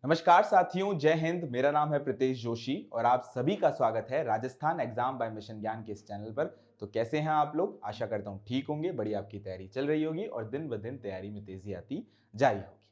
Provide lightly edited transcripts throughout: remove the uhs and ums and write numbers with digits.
नमस्कार साथियों, जय हिंद। मेरा नाम है प्रीतेश जोशी और आप सभी का स्वागत है राजस्थान एग्जाम बाय मिशन ज्ञान के इस चैनल पर। तो कैसे हैं आप लोग? आशा करता हूं ठीक होंगे, बड़ी आपकी तैयारी चल रही होगी और दिन ब दिन तैयारी में तेजी आती जा रही होगी।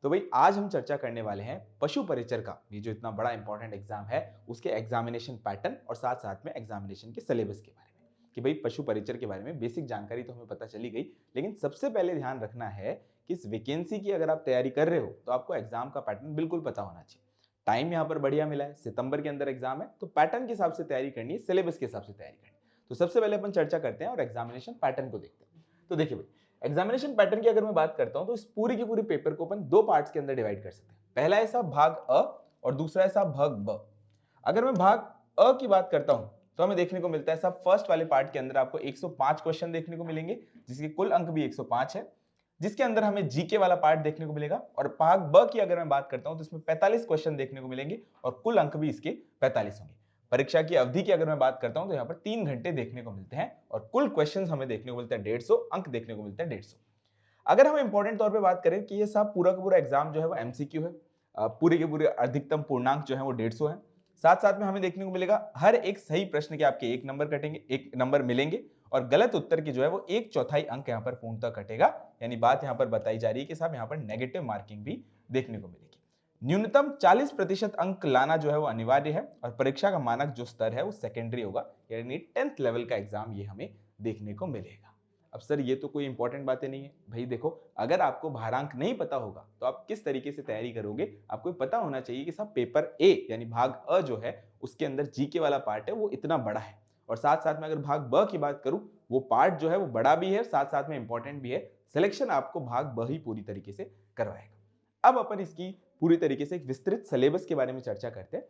तो भाई आज हम चर्चा करने वाले हैं पशु परिचर का, ये जो इतना बड़ा इंपॉर्टेंट एग्जाम है उसके एग्जामिनेशन पैटर्न और साथ साथ में एग्जामिनेशन के सिलेबस के बारे में। कि भाई पशु परिचर के बारे में बेसिक जानकारी तो हमें पता चली गई, लेकिन सबसे पहले ध्यान रखना है कि इस वैकेंसी की अगर आप तैयारी कर रहे हो तो आपको एग्जाम का पैटर्न बिल्कुल पता होना चाहिए। टाइम यहाँ पर बढ़िया मिला है, सितंबर के अंदर एग्जाम है, तो पैटर्न के हिसाब से तैयारी करनी है, सिलेबस के हिसाब से तैयारी करनी है। तो सबसे पहले अपन चर्चा करते हैं और एग्जामिनेशन पैटर्न को देखते हैं। तो देखिए भाई, एग्जामिनेशन पैटर्न की अगर मैं बात करता हूं तो इस पूरी की पूरी पेपर को अपन दो पार्ट्स के अंदर डिवाइड कर सकते हैं। पहला है साहब भाग अ और दूसरा है साहब भाग ब। अगर मैं भाग अ की बात करता हूं तो हमें देखने को मिलता है साहब फर्स्ट वाले पार्ट के अंदर आपको 105 क्वेश्चन देखने को मिलेंगे, जिसके कुल अंक भी 105 है, जिसके अंदर हमें जीके वाला पार्ट देखने को मिलेगा। और भाग ब की अगर मैं बात करता हूं तो इसमें 45 क्वेश्चन देखने को मिलेंगे और कुल अंक भी इसके 45 होंगे। परीक्षा की अवधि की अगर मैं बात करता हूं तो यहाँ पर 3 घंटे देखने को मिलते हैं और कुल क्वेश्चन हमें देखने को मिलते हैं 150, अंक देखने को मिलते हैं 150। अगर हम इंपॉर्टेंट तौर पे बात करें कि ये साहब पूरा का पूरा एग्जाम जो है वो एमसीक्यू है, पूरे के पूरे अधिकतम पूर्णांक जो है वो 150 है। साथ साथ में हमें देखने को मिलेगा हर एक सही प्रश्न के आपके 1 नंबर कटेंगे, 1 नंबर मिलेंगे और गलत उत्तर की जो है वो 1/4 अंक यहाँ पर पूर्णतः कटेगा। यानी बात यहाँ पर बताई जा रही है कि साहब यहाँ पर नेगेटिव मार्किंग भी देखने को मिलेगी। न्यूनतम 40% अंक लाना जो है वो अनिवार्य है और परीक्षा का मानक जो स्तर है वो सेकेंडरी होगा, यानी 10th लेवल का एग्जाम ये हमें देखने को मिलेगा। अब सर ये तो कोई इंपॉर्टेंट बातें नहीं है भाई। देखो, अगर आपको भारांक नहीं पता होगा तो आप किस तरीके से तैयारी करोगे? आपको पता होना चाहिए कि साहब पेपर ए यानी भाग अ जो है उसके अंदर जीके वाला पार्ट है वो इतना बड़ा है, और साथ साथ में अगर भाग ब की बात करूं वो पार्ट जो है वो बड़ा भी है, साथ साथ में इंपॉर्टेंट भी है। सिलेक्शन आपको भाग ब ही पूरी तरीके से करवाएगा। अब अपन इसकी पूरी तरीके से एक विस्तृत सिलेबस के बारे में चर्चा करते हैं।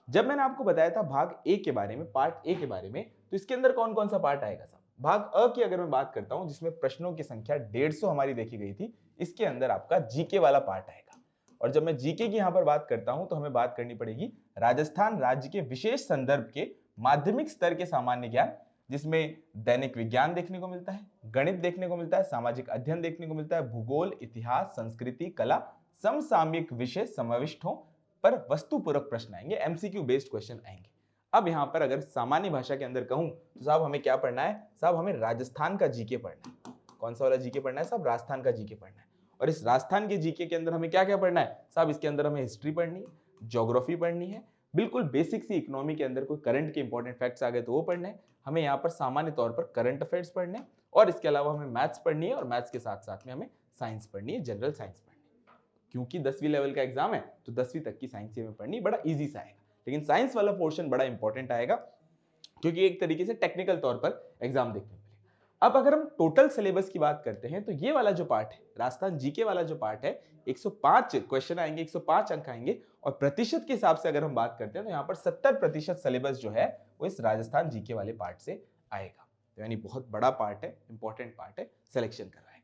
जब मैंने आपको बताया था भाग ए के बारे में, पार्ट ए के बारे में, तो इसके अंदर कौन कौन सा पार्ट आएगा साहब? भाग अ की अगर मैं बात करता हूं जिसमें प्रश्नों की संख्या 150 हमारी देखी गई थी, इसके अंदर आपका जीके वाला पार्ट आएगा। और जब मैं जीके की यहां पर बात करता हूं तो हमें बात करनी पड़ेगी राजस्थान राज्य के विशेष संदर्भ के माध्यमिक स्तर के सामान्य ज्ञान, जिसमें दैनिक विज्ञान देखने को मिलता है, गणित देखने को मिलता है, सामाजिक अध्ययन देखने को मिलता है, भूगोल, इतिहास, संस्कृति, कला, समसामयिक विषय समाविष्ट हो पर वस्तुपूरक प्रश्न आएंगे, एमसीक्यू बेस्ड क्वेश्चन आएंगे। अब यहां पर अगर सामान्य भाषा के अंदर कहूं तो साहब हमें क्या पढ़ना है? साहब हमें राजस्थान का जीके पढ़ना है। कौन सा वाला जीके पढ़ना है? साहब राजस्थान का जीके पढ़ना है। और इस राजस्थान के जीके के अंदर हमें क्या क्या पढ़ना है? साहब इसके अंदर हमें हिस्ट्री पढ़नी है, ज्योग्राफी पढ़नी है, बिल्कुल बेसिक सी इकोनॉमी के अंदर कोई करंट के इंपॉर्टेंट फैक्ट्स आ गए तो वो पढ़ने हैं। हमें यहाँ पर सामान्य तौर पर करंट अफेयर्स पढ़ने हैं और इसके अलावा हमें मैथ्स पढ़नी है और मैथ्स के साथ साथ में हमें साइंस पढ़नी है, जनरल साइंस पढ़नी है। क्योंकि 10वीं लेवल का एग्जाम है तो 10वीं तक की साइंस में पढ़नी, बड़ा इजी सा आएगा। लेकिन साइंस वाला पोर्शन बड़ा इंपॉर्टेंट आएगा क्योंकि एक तरीके से टेक्निकल तौर पर एग्जाम देखने को मिलेगा। अब अगर हम टोटल सिलेबस की बात करते हैं तो ये वाला जो पार्ट है, राजस्थान जीके वाला जो पार्ट है, 105 क्वेश्चन आएंगे, 105 अंक आएंगे और प्रतिशत के हिसाब से अगर हम बात करते हैं तो यहाँ पर 70% सिलेबस जो है वो इस राजस्थान जीके वाले पार्ट से आएगा। तो यानी बहुत बड़ा पार्ट है, इंपॉर्टेंट पार्ट है, सिलेक्शन करवाएगा।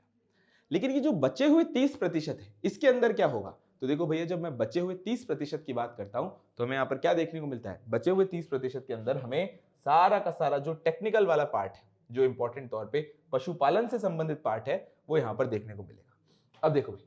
लेकिन ये जो बचे हुए 30% है इसके अंदर क्या होगा? तो देखो भैया, जब मैं बचे हुए 30% की बात करता हूं तो हमें यहाँ पर क्या देखने को मिलता है? बचे हुए 30% के अंदर हमें सारा का सारा जो टेक्निकल वाला पार्ट है, जो इंपॉर्टेंट तौर पे पशुपालन से संबंधित पार्ट है, वो यहाँ पर देखने को मिलेगा। अब देखो भाई,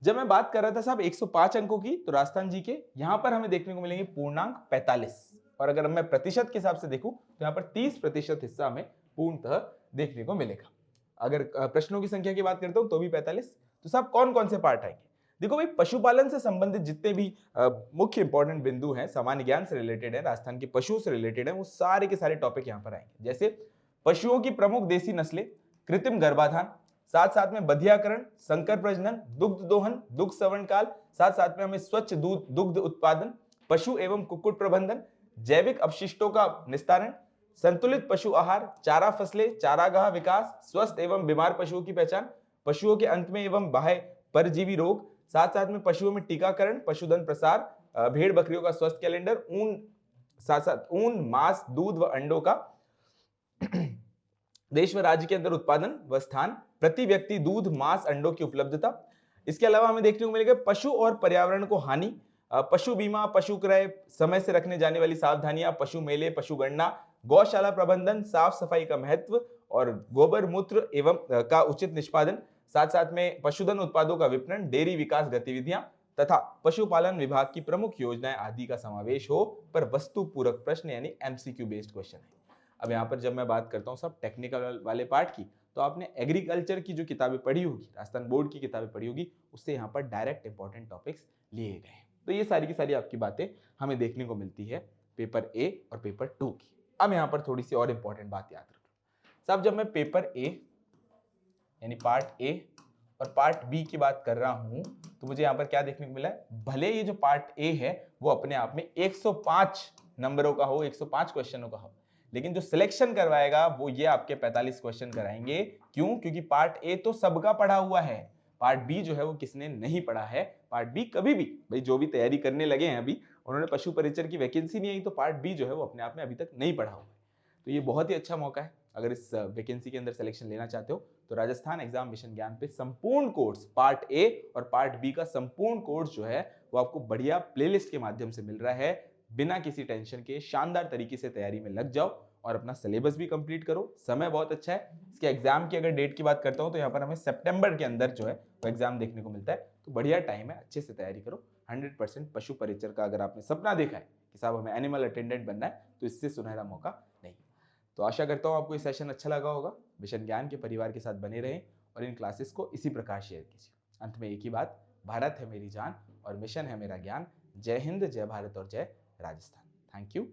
जब मैं बात कर रहा था साहब 105 अंकों की, तो राजस्थान जी के यहाँ पर हमें देखने को मिलेंगे पूर्णांक 45, और अगर मैं प्रतिशत के हिसाब से देखूं तो यहाँ पर 30% हिस्सा हमें पूर्णतः देखने को मिलेगा। अगर प्रश्नों की संख्या की बात करता हूं तो भी 45। तो साहब कौन कौन से पार्ट आएंगे? देखो भाई, पशुपालन से संबंधित जितने भी मुख्य इंपॉर्टेंट बिंदु हैं, सामान्य ज्ञान से रिलेटेड है, राजस्थान के पशुओं से रिलेटेड है, वो सारे के सारे टॉपिक यहाँ पर आएंगे। जैसे पशुओं की प्रमुख देसी नस्लें, कृत्रिम गर्भाधान, साथ साथ में बधियाकरण, संकर प्रजनन, दुग्ध दोहन, दुग्ध सवर्ण काल, साथ साथ में हमें स्वच्छ दूध दुग्ध उत्पादन, पशु एवं कुक्कुट प्रबंधन, जैविक अपशिष्टों का निस्तारण, संतुलित पशु आहार, चारा फसलें, चारागाह विकास, स्वस्थ एवं बीमार पशुओं की पहचान, पशुओं के अंत में एवं बाह्य परजीवी रोग, साथ साथ में पशुओं में टीकाकरण, पशुधन प्रसार, भेड़ बकरियों का स्वस्थ कैलेंडर, ऊन, साथ साथ ऊन, मांस, दूध व अंडों का देश व राज्य के अंदर उत्पादन व स्थान, प्रति व्यक्ति दूध, मांस, अंडों की उपलब्धता। इसके अलावा हमें देखने को मिलेगा पशु और पर्यावरण को हानि, पशु बीमा, पशु क्रय, समय से रखने जाने वाली सावधानियां, पशु मेले, पशु गणना, गौशाला प्रबंधन, साफ सफाई का महत्व और गोबर मूत्र एवं का उचित निष्पादन, साथ साथ में पशुधन उत्पादों का विपणन, डेयरी विकास गतिविधियां, तथा पशुपालन विभाग की प्रमुख योजनाएं आदि का समावेश हो, पर वस्तु पूरक प्रश्न यानी एमसीक्यू बेस्ड क्वेश्चन है। अब यहाँ पर जब मैं बात करता हूँ सब टेक्निकल वाले पार्ट की, तो आपने एग्रीकल्चर की जो किताबें पढ़ी होगी, राजस्थान बोर्ड की किताबें पढ़ी होगी, उससे यहाँ पर डायरेक्ट इंपॉर्टेंट टॉपिक्स लिए गए हैं। तो ये सारी की सारी आपकी बातें हमें देखने को मिलती है पेपर ए और पेपर 2 की। अब यहाँ पर थोड़ी सी और इंपॉर्टेंट बात याद रखो साहब, जब मैं पेपर ए यानी पार्ट ए और पार्ट बी की बात कर रहा हूं, तो मुझे यहाँ पर क्या देखने को मिला है, भले ये जो पार्ट ए है वो अपने आप में 105 नंबरों का हो, 105 क्वेश्चनों का हो, लेकिन जो सिलेक्शन करवाएगा वो ये आपके 45 क्वेश्चन कराएंगे। क्यों? क्योंकि पार्ट ए तो सबका पढ़ा हुआ है, पार्ट बी जो है वो किसने नहीं पढ़ा है। पार्ट बी कभी भी भाई जो भी तैयारी करने लगे हैं अभी, उन्होंने पशु परिचर की वैकेंसी नहीं आई, तो पार्ट बी जो है वो अपने आप में अभी तक नहीं पढ़ा हुआ है। तो ये बहुत ही अच्छा मौका है, अगर इस वैकेंसी के अंदर सिलेक्शन लेना चाहते हो तो राजस्थान एग्जाम मिशन ज्ञान पे संपूर्ण कोर्स पार्ट ए और पार्ट बी का संपूर्ण कोर्स जो है वो आपको बढ़िया प्लेलिस्ट के माध्यम से मिल रहा है। बिना किसी टेंशन के शानदार तरीके से तैयारी में लग जाओ और अपना सिलेबस भी कंप्लीट करो। समय बहुत अच्छा है। इसके एग्जाम की अगर डेट की बात करता हूं तो यहाँ पर हमें सितंबर के अंदर जो है वो एग्जाम देखने को मिलता है, तो बढ़िया टाइम है, अच्छे से तैयारी करो। 100% पशु परिचर का अगर आपने सपना देखा है कि साहब हमें एनिमल अटेंडेंट बनना है, तो इससे सुनहरा मौका नहीं। तो आशा करता हूँ आपको ये सेशन अच्छा लगा होगा। मिशन ज्ञान के परिवार के साथ बने रहें और इन क्लासेस को इसी प्रकार शेयर कीजिए। अंत में एक ही बात, भारत है मेरी जान और मिशन है मेरा ज्ञान। जय हिंद, जय भारत और जय राजस्थान। Thank you.